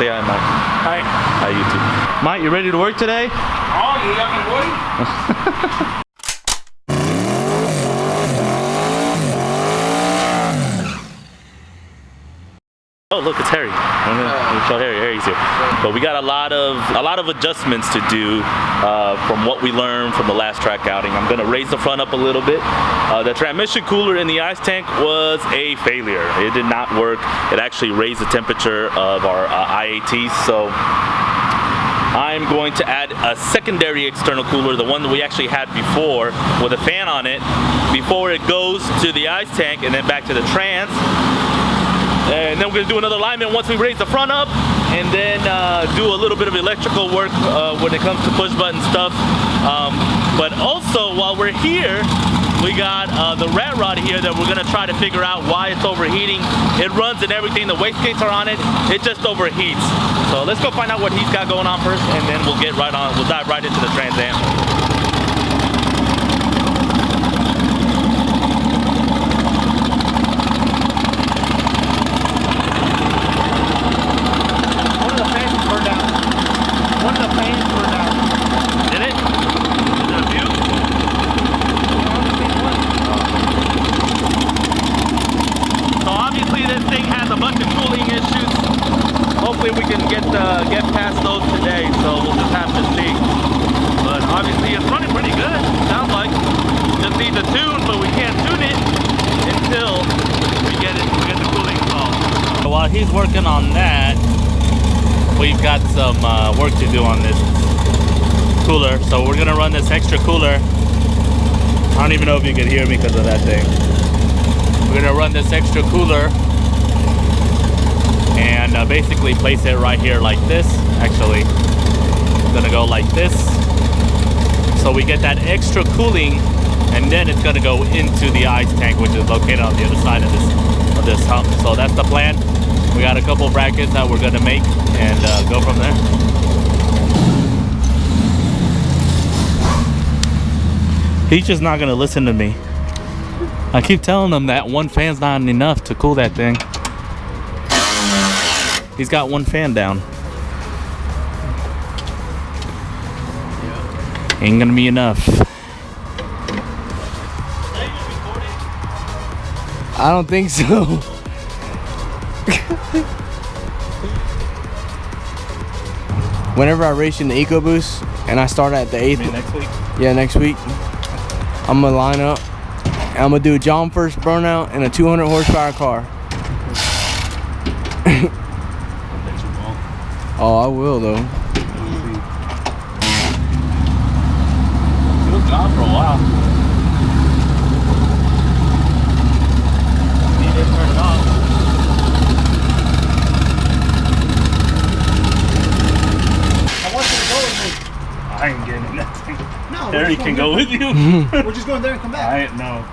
Say hi, Mike. Hi. Hi, YouTube. Mike, you ready to work today? Oh, yeah, Oh, look, it's Harry. I'm gonna show Harry. Harry's here. But we got a lot of adjustments to do from what we learned from the last track outing. I'm gonna raise the front up a little bit. The transmission cooler in the ice tank was a failure. It did not work. It actually raised the temperature of our IATs. So I'm going to add a secondary external cooler, the one that we actually had before, with a fan on it, before it goes to the ice tank and then back to the trans. And then we're gonna do another alignment once we raise the front up, and then do a little bit of electrical work when it comes to push button stuff. But also, while we're here, we got the rat rod here that we're gonna try to figure out why it's overheating. It runs and everything, the wastegates are on it, it just overheats. So let's go find out what he's got going on first, and then we'll get right on, we'll dive right into the Trans Am. Hopefully we can get past those today, so we'll just have to see. But obviously it's running pretty good, sounds like. Just need to tune, but we can't tune it until we get the cooling installed. While he's working on that, we've got some work to do on this cooler. So we're gonna run this extra cooler. I don't even know if you can hear me because of that thing. We're gonna run this extra cooler and basically place it right here like this. Actually, it's gonna go like this, so we get that extra cooling, and then it's gonna go into the ice tank, which is located on the other side of this hump. So that's the plan. We got a couple brackets that we're gonna make and go from there. He's just not gonna listen to me. I keep telling him that one fan's not enough to cool that thing. He's got one fan down. Ain't gonna be enough. I don't think so. Whenever I race in the EcoBoost and I start at the 8th. You mean next week? Yeah, next week. I'm gonna line up. And I'm gonna do a John first burnout in a 200 horsepower car. Oh, I will though. It was gone for a while. He didn't turn it off. I want you to go with me. I ain't getting in that thing. No, Harry can go with you. we're just going there and come back. I ain't no.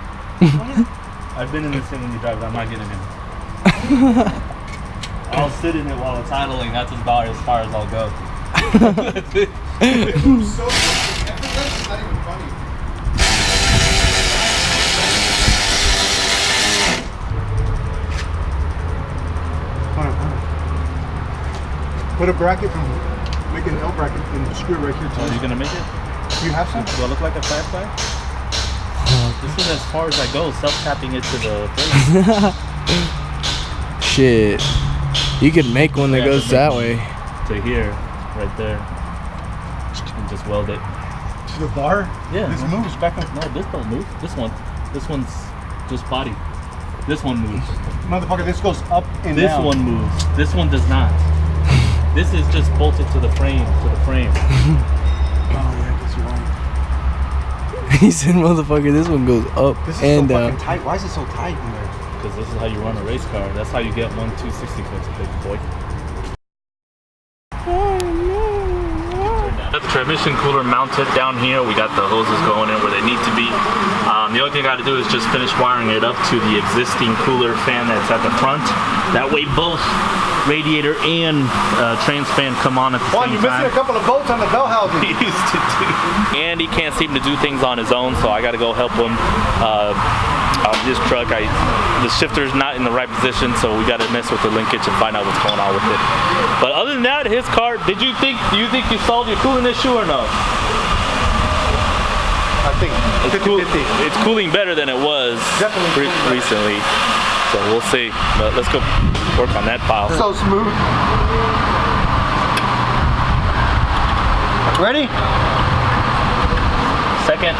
I've been in this thing when you drive it. I'm not getting in. I'll sit in it while it's idling. That's about as far as I'll go. That's it. So that's not even funny. Hold on. Put a bracket from, make an L bracket and screw it right here too. Are you gonna make it? Do you have some? Do I look like a fast guy? This is as far as I go, self-tapping it to the thing. Shit. You could make one that goes that way. To here, right there. And just weld it. To the bar? Yeah. This moves back and No, this don't move. This one's just body. This one moves. Motherfucker, this goes up and This down. one moves. This one does not. This is just bolted to the frame. Oh yeah, I guess you're right. He said, motherfucker, this one goes up This is and so down. fucking tight. Why is it so tight in there? Because this is how you run a race car. That's how you get 1 260 foot, big boy. Got the transmission cooler mounted down here. We got the hoses going in where they need to be. The only thing I got to do is just finish wiring it up to the existing cooler fan that's at the front. That way both radiator and trans fan come on at the same time. You're missing a couple of bolts on the bell housing. He used to do. And he can't seem to do things on his own, so I got to go help him This truck, the shifter's not in the right position, so we got to mess with the linkage and find out what's going on with it. But other than that, his car. Do you think you solved your cooling issue or no? I think It's cooling better than it was recently, so we'll see. But let's go work on that pile. So smooth. Ready? Second.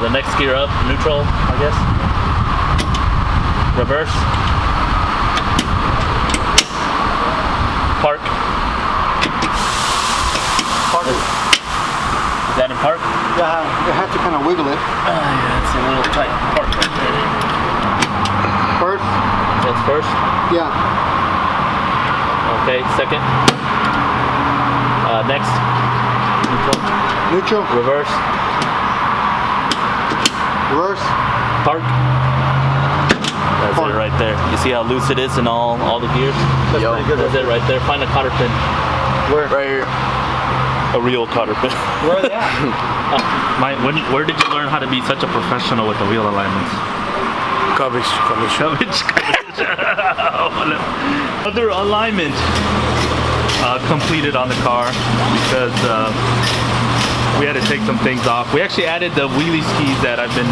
The next gear up, neutral, I guess. Reverse. Park. Is that in park? Yeah, you have to kind of wiggle it. Yeah, it's a little tight. Park right there. First? That's first? Yeah. Okay, second. Next. Neutral. Reverse. Reverse. Park. That's Park. it right there. You see how loose it is in all the gears? That's pretty good. That's it right there. Find a cotter pin. Where? Right here. A real cotter pin. Where are they at? Where did you learn how to be such a professional with the wheel alignments? Coverage. Other alignment completed on the car because we had to take some things off. We actually added the wheelie skis that I've been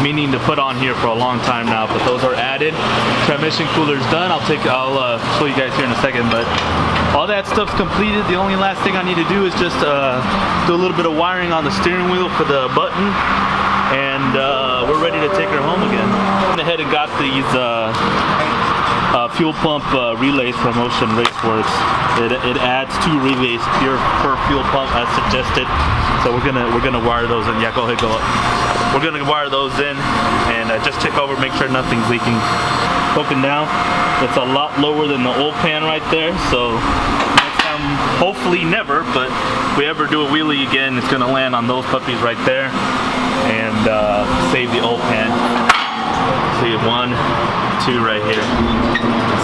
meaning to put on here for a long time now, but those are added. Transmission cooler's done. I'll show you guys here in a second, but all that stuff's completed. The only last thing I need to do is just do a little bit of wiring on the steering wheel for the button, and we're ready to take her home again. I went ahead and got these fuel pump relays from Ocean Raceworks. It adds 2 relays per fuel pump as suggested. So we're gonna wire those in. Yeah, go ahead, go up. We're gonna wire those in and just check over, make sure nothing's leaking. Poking down, it's a lot lower than the oil pan right there. So next time, hopefully never, but if we ever do a wheelie again, it's gonna land on those puppies right there and save the oil pan. See 1, 2 right here.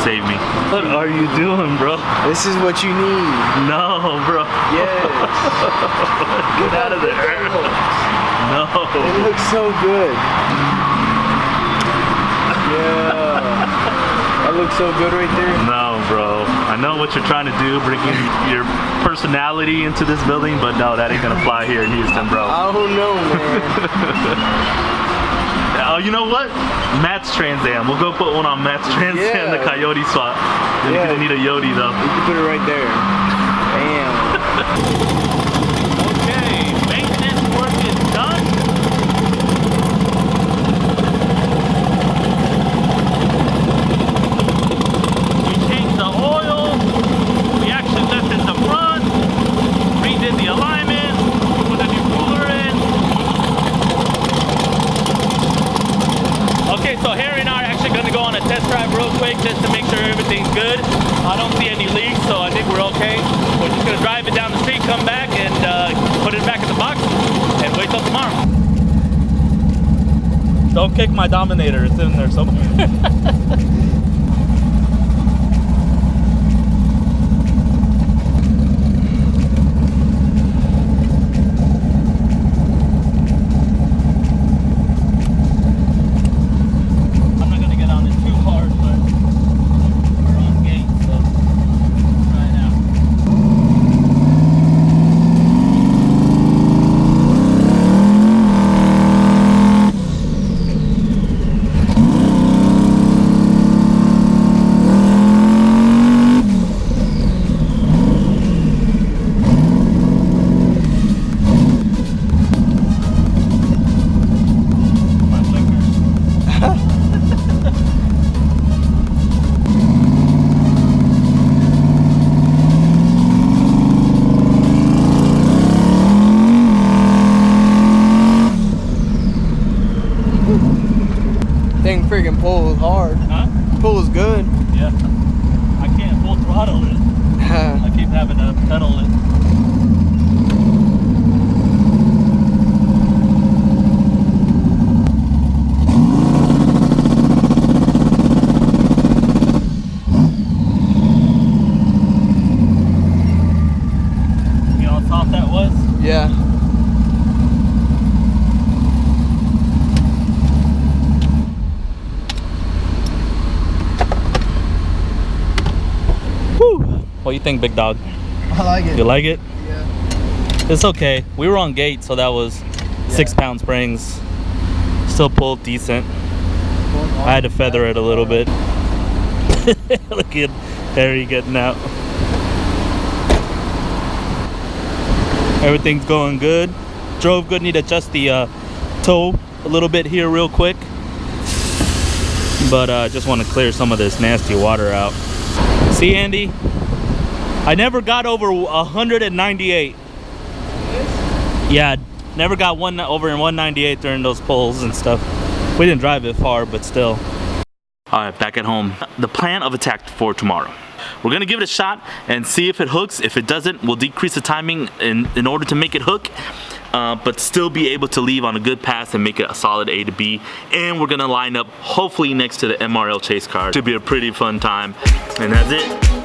Save me. What are you doing, bro? This is what you need. No, bro. Yes. Get out of there. No. It looks so good. Yeah. That looks so good right there. No, bro. I know what you're trying to do, bringing your personality into this building, but no, that ain't gonna fly here in Houston, bro. I don't know, man. Oh, you know what? Matt's TransAm. We'll go put one on Matt's TransAm, Yeah. the Coyote swap. Then you're gonna need a Yodi though. You can put it right there. Bam. Okay, maintenance work is done. We changed the oil. We actually lifted the front. Redid the alignment. Put a new cooler in. Okay, so Harry and I are actually going to go on a test drive real quick just to make sure everything's good. I don't see any leaks, so I think we're okay. We're just going to drive it down the street, come back, and put it back in the box, and wait till tomorrow. Don't kick my Dominator, it's in there somewhere. Thing freaking pulls hard. Huh? Pulls good. Yeah. I can't full throttle it. I keep having to pedal it. You know how soft that was? Yeah. What do you think, big dog? I like it. You like it? Yeah. It's okay. We were on gate, so that was 6-pound springs. Still pulled decent. I had to feather it a little bit. Look at Harry getting out. Everything's going good. Drove good. Need to adjust the toe a little bit here real quick. But just want to clear some of this nasty water out. See, Andy? I never got over 198. Yeah, never got over in 198 during those pulls and stuff. We didn't drive it far, but still. All right, back at home. The plan of attack for tomorrow. We're gonna give it a shot and see if it hooks. If it doesn't, we'll decrease the timing in order to make it hook, but still be able to leave on a good pass and make it a solid A to B. And we're gonna line up hopefully next to the MRL chase car. Should be a pretty fun time. And that's it.